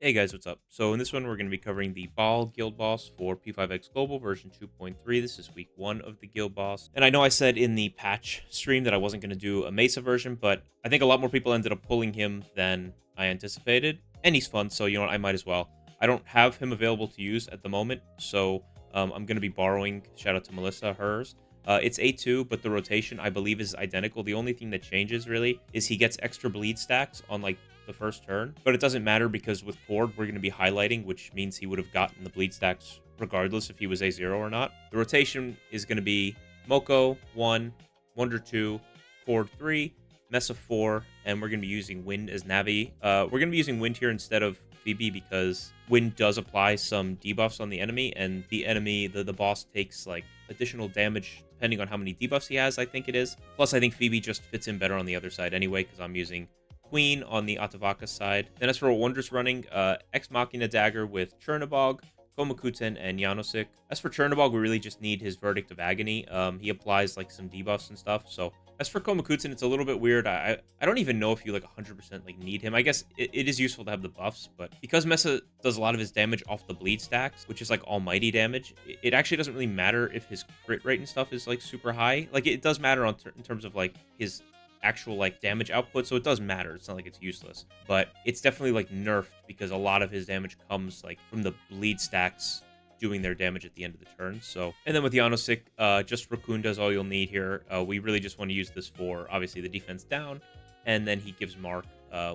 Hey guys, what's up? So in this one, we're going to be covering the Baal Guild Boss for P5X Global version 2.3. This is week 1 of the Guild Boss. And I know I said in the patch stream that I wasn't going to do a Mesa version, but I think a lot more people ended up pulling him than I anticipated. And he's fun, so you know what, I might as well. I don't have him available to use at the moment, so I'm going to be borrowing, shout out to Melissa, hers. It's A2, but the rotation, I believe, is identical. The only thing that changes, really, is he gets extra bleed stacks on, like, the first turn, but it doesn't matter because with Chord, we're going to be highlighting, which means he would have gotten the bleed stacks regardless if he was A0 or not. The rotation is going to be Moko 1, Wonder 2, Chord 3, Messa 4, and we're going to be using Wind as Navi. We're going to be using Wind here instead of Phoebe because Wind does apply some debuffs on the enemy, and the enemy, the boss, takes like additional damage depending on how many debuffs he has, I think it is. Plus, I think Phoebe just fits in better on the other side anyway because I'm using Queen on the Atavaka side. Then as for what Wonder's running, Ex Machina Dagger with Chernobog, Komakuten, and Yanosik. As for Chernobog, we really just need his Verdict of Agony. He applies like some debuffs and stuff. So as for Komakuten, it's a little bit weird. I don't even know if you like 100% like need him. I guess it is useful to have the buffs, but because Messa does a lot of his damage off the bleed stacks, which is like almighty damage, it actually doesn't really matter if his crit rate and stuff is like super high. Like it does matter in terms of like his actual like damage output, so it does matter. It's not like it's useless, but it's definitely like nerfed because a lot of his damage comes like from the bleed stacks doing their damage at the end of the turn. So, and then with Yanosik, just Raccoon is all you'll need here. We really just want to use this for obviously the defense down, and then he gives Mark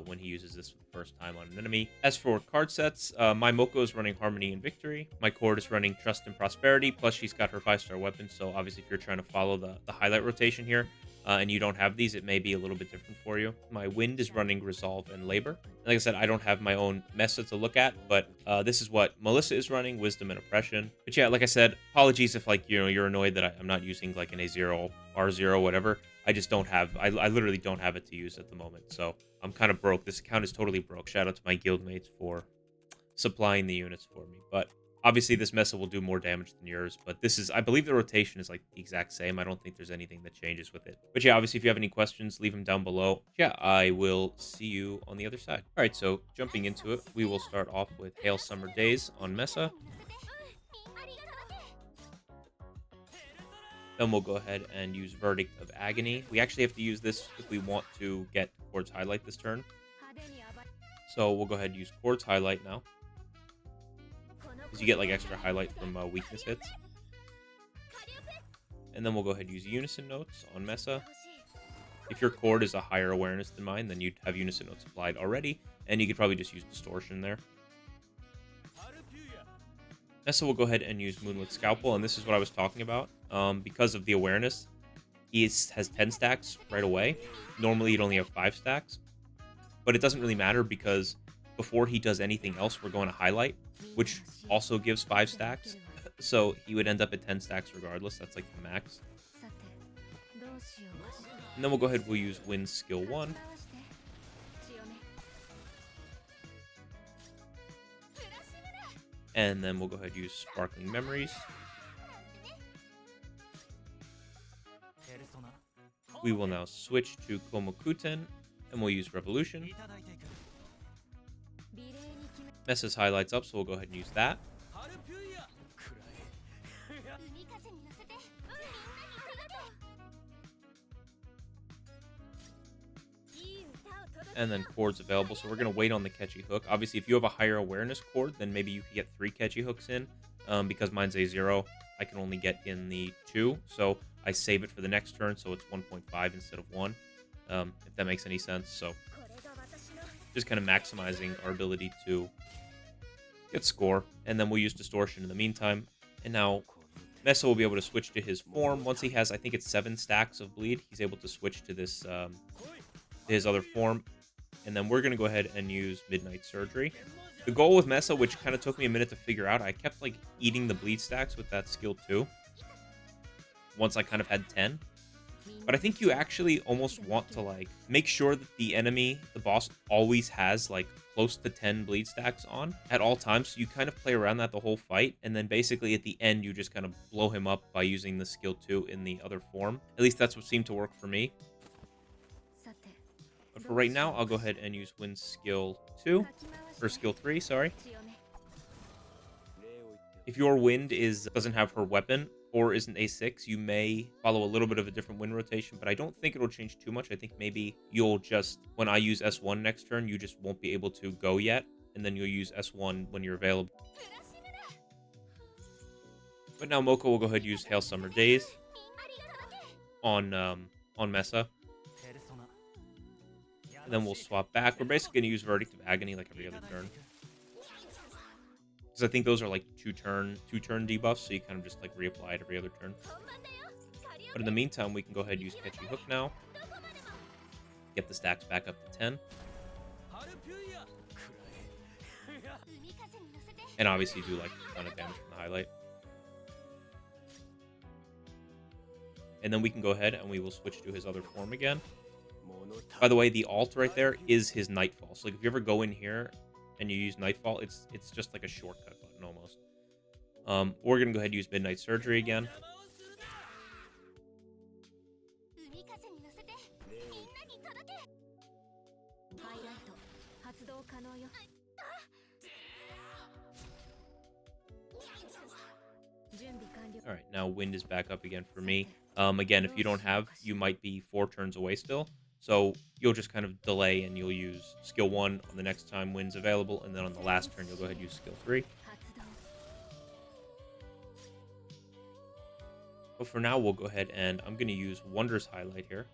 when he uses this for the first time on an enemy. As for card sets, my Moko is running Harmony and Victory. My Chord is running Trust and Prosperity, plus she's got her 5-star weapon, so obviously if you're trying to follow the highlight rotation here, and you don't have these, it may be a little bit different for you. My Wind is running Resolve and Labor. Like I said, I don't have my own Messa to look at, but this is what Melissa is running, Wisdom and Oppression. But yeah, like I said, apologies if like, you know, you're annoyed that I'm not using like an A0, R0, whatever. I just don't have, I literally don't have it to use at the moment. So I'm kind of broke. This account is totally broke. Shout out to my guildmates for supplying the units for me. But obviously, this Messa will do more damage than yours, but this is, I believe the rotation is like the exact same. I don't think there's anything that changes with it. But yeah, obviously, if you have any questions, leave them down below. Yeah, I will see you on the other side. All right, so jumping into it, we will start off with Hail Summer Days on Messa. Then we'll go ahead and use Verdict of Agony. We actually have to use this if we want to get Chord's Highlight this turn. So we'll go ahead and use Chord's Highlight now, because you get like extra highlight from weakness hits. And then we'll go ahead and use Unison Notes on Messa. If your Chord is a higher awareness than mine, then you'd have Unison Notes applied already, and you could probably just use Distortion there. Messa will go ahead and use Moonlit Scalpel, and this is what I was talking about. Because of the awareness, he has 10 stacks right away. Normally, you'd only have 5 stacks. But it doesn't really matter because before he does anything else, we're going to Highlight, which also gives 5 stacks. So he would end up at 10 stacks regardless. That's like the max. And then we'll go ahead, we'll use Wind Skill 1. And then we'll go ahead and use Sparkling Memories. We will now switch to Komakuten, and we'll use Revolution. Messa's highlights up, so we'll go ahead and use that. And then Chord's available, so we're going to wait on the catchy hook. Obviously, if you have a higher awareness Chord, then maybe you could get 3 catchy hooks in. Because mine's A0, I can only get in the 2, so I save it for the next turn, so it's 1.5 instead of 1, if that makes any sense. So just kind of maximizing our ability to get score, and then we'll use Distortion in the meantime. And now Messa will be able to switch to his form. Once he has, I think it's 7 stacks of bleed, he's able to switch to this his other form. And then we're going to go ahead and use Midnight Surgery. The goal with Messa, which kind of took me a minute to figure out, I kept like eating the bleed stacks with that skill 2 once I kind of had 10. But I think you actually almost want to like make sure that the enemy, the boss, always has like close to 10 bleed stacks on at all times. So you kind of play around that the whole fight, and then basically at the end you just kind of blow him up by using the skill 2 in the other form. At least that's what seemed to work for me. But for right now, I'll go ahead and use Wind skill 2, or skill 3, sorry. If your Wind doesn't have her weapon or isn't A6, you may follow a little bit of a different Wind rotation, but I don't think it'll change too much. I think maybe you'll just, when I use S1 next turn, you just won't be able to go yet, and then you'll use S1 when you're available. But now Moko will go ahead and use Hail Summer Days on Messa. And then we'll swap back. We're basically going to use Verdict of Agony like every other turn. Because I think those are like two-turn debuffs, so you kind of just like reapply it every other turn. But in the meantime, we can go ahead and use Catchy Hook now. Get the stacks back up to 10. And obviously do like a ton of damage from the highlight. And then we can go ahead and we will switch to his other form again. By the way, the alt right there is his Nightfall. So like if you ever go in here and you use Nightfall, it's just like a shortcut button almost. We're going to go ahead and use Midnight Surgery again. Alright, now Wind is back up again for me. Again, if you don't have, you might be 4 turns away still. So you'll just kind of delay and you'll use skill 1 on the next time Wind's available, and then on the last turn you'll go ahead and use skill 3. But for now, we'll go ahead and I'm going to use Wondrous Highlight here.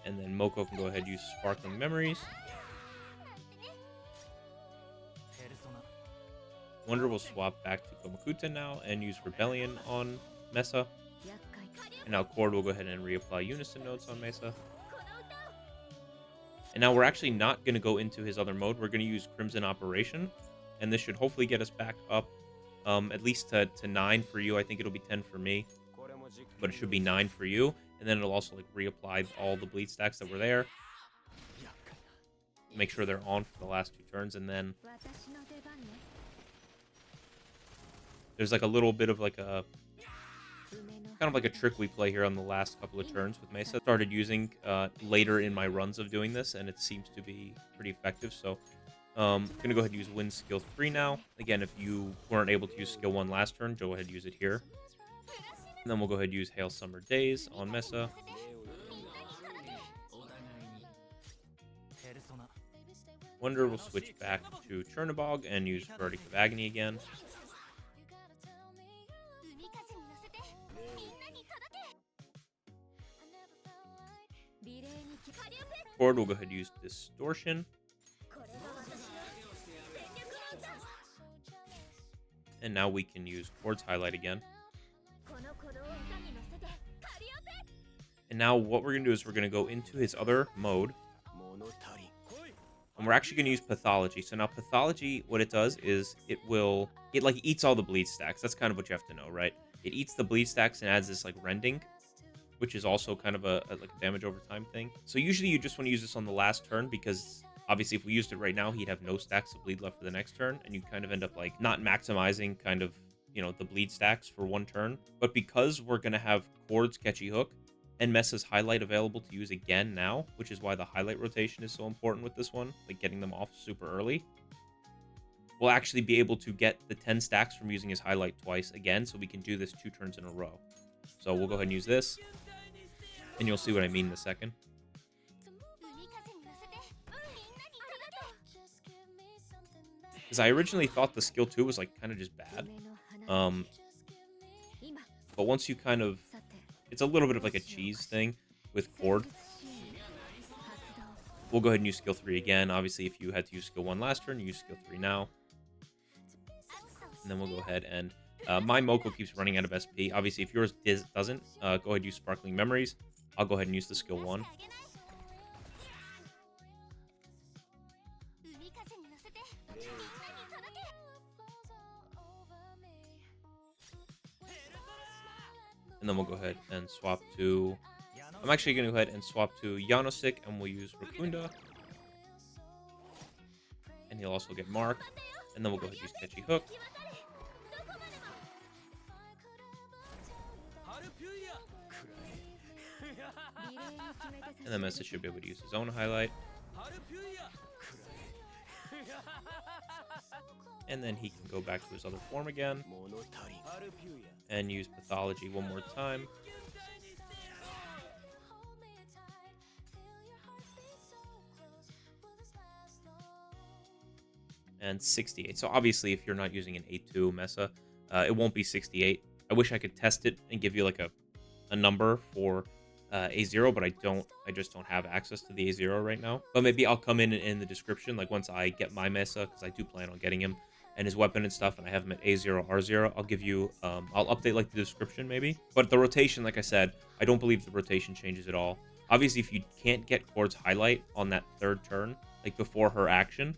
And then Moko can go ahead and use Sparkling Memories. Wonder will swap back to Komakuta now and use Rebellion on Messa. And now Chord will go ahead and reapply Unison Notes on Messa. And now we're actually not going to go into his other mode. We're going to use Crimson Operation. And this should hopefully get us back up at least to 9 for you. I think it'll be 10 for me. But it should be 9 for you. And then it'll also like reapply all the bleed stacks that were there. Make sure they're on for the last 2 turns. And then there's like a little bit of like a kind of like a trick we play here on the last couple of turns with Messa. Started using later in my runs of doing this, and it seems to be pretty effective. So I'm going to go ahead and use Wind skill 3 now. Again, if you weren't able to use skill 1 last turn, go ahead and use it here. And then we'll go ahead and use Hail Summer Days on Messa. Wonder will switch back to Chernobog and use Verdict of Agony again. Chord will go ahead and use Distortion. And now we can use Chord's Highlight again. And now what we're going to do is we're going to go into his other mode. And we're actually going to use Pathology. So now Pathology, what it does is it like eats all the bleed stacks. That's kind of what you have to know, right? It eats the bleed stacks and adds this like rending, which is also kind of a like a damage over time thing. So usually you just want to use this on the last turn, because obviously if we used it right now, he'd have no stacks of bleed left for the next turn, and you kind of end up like not maximizing kind of, you know, the bleed stacks for 1 turn. But because we're going to have Chord's Catchy Hook and Messa's Highlight available to use again now, which is why the highlight rotation is so important with this one, like getting them off super early, we'll actually be able to get the 10 stacks from using his Highlight twice again, so we can do this 2 turns in a row. So we'll go ahead and use this, and you'll see what I mean in a second. Because I originally thought the skill 2 was like kind of just bad. But once you kind of, it's a little bit of like a cheese thing with Chord. We'll go ahead and use skill 3 again. Obviously, if you had to use skill 1 last turn, you use skill 3 now. And then we'll go ahead and my Moko keeps running out of SP. Obviously, if yours doesn't, go ahead and use Sparkling Memories. I'll go ahead and use the skill 1. And then we'll go ahead and swap to... I'm actually going to go ahead and swap to Yanosik, and we'll use Rakunda. And he'll also get Mark. And then we'll go ahead and use Catchy Hook. And then Messa should be able to use his own highlight. And then he can go back to his other form again and use Pathology one more time. And 68. So obviously, if you're not using an A2 Messa, it won't be 68. I wish I could test it and give you like a number for A0, but I just don't have access to the A0 right now. But maybe I'll come in the description, like once I get my Messa, because I do plan on getting him and his weapon and stuff, and I have him at A0, R0. I'll give you, I'll update like the description maybe. But the rotation, like I said, I don't believe the rotation changes at all. Obviously, if you can't get Chord's highlight on that third turn, like before her action,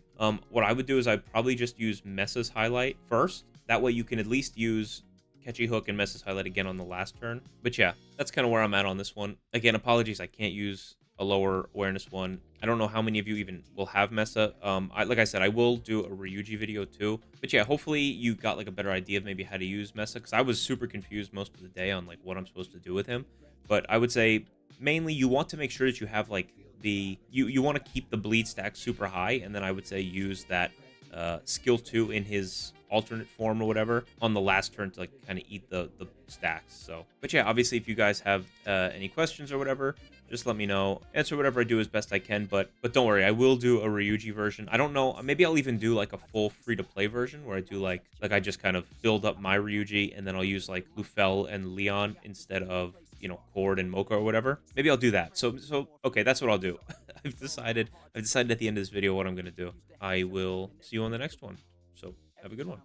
what I would do is I'd probably just use Messa's highlight first. That way you can at least use Catchy Hook and Messa's highlight again on the last turn. But yeah, that's kind of where I'm at on this one. Again, apologies, I can't use a lower awareness one. I don't know how many of you even will have Messa. Like I said, I will do a Ryuji video too. But yeah, hopefully you got like a better idea of maybe how to use Messa, because I was super confused most of the day on like what I'm supposed to do with him. But I would say mainly you want to make sure that you have like you want to keep the bleed stack super high, and then I would say use that skill 2 in his alternate form or whatever on the last turn to like kind of eat the stacks. So, but yeah, obviously if you guys have any questions or whatever, just let me know. Answer whatever I do as best I can, but don't worry, I will do a Ryuji version. I don't know, maybe I'll even do like a full free-to-play version where I do like I just kind of build up my Ryuji, and then I'll use like Lufel and Leon instead of, you know, Chord and Mocha or whatever. Maybe I'll do that. So okay, that's what I'll do. I've decided at the end of this video what I'm gonna do. I will see you on the next one. So have a good one.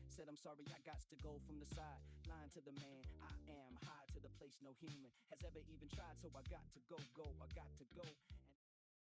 Said I'm sorry, I got to go from the side line to the man. I am high to the place no human has ever even tried, so I got to go.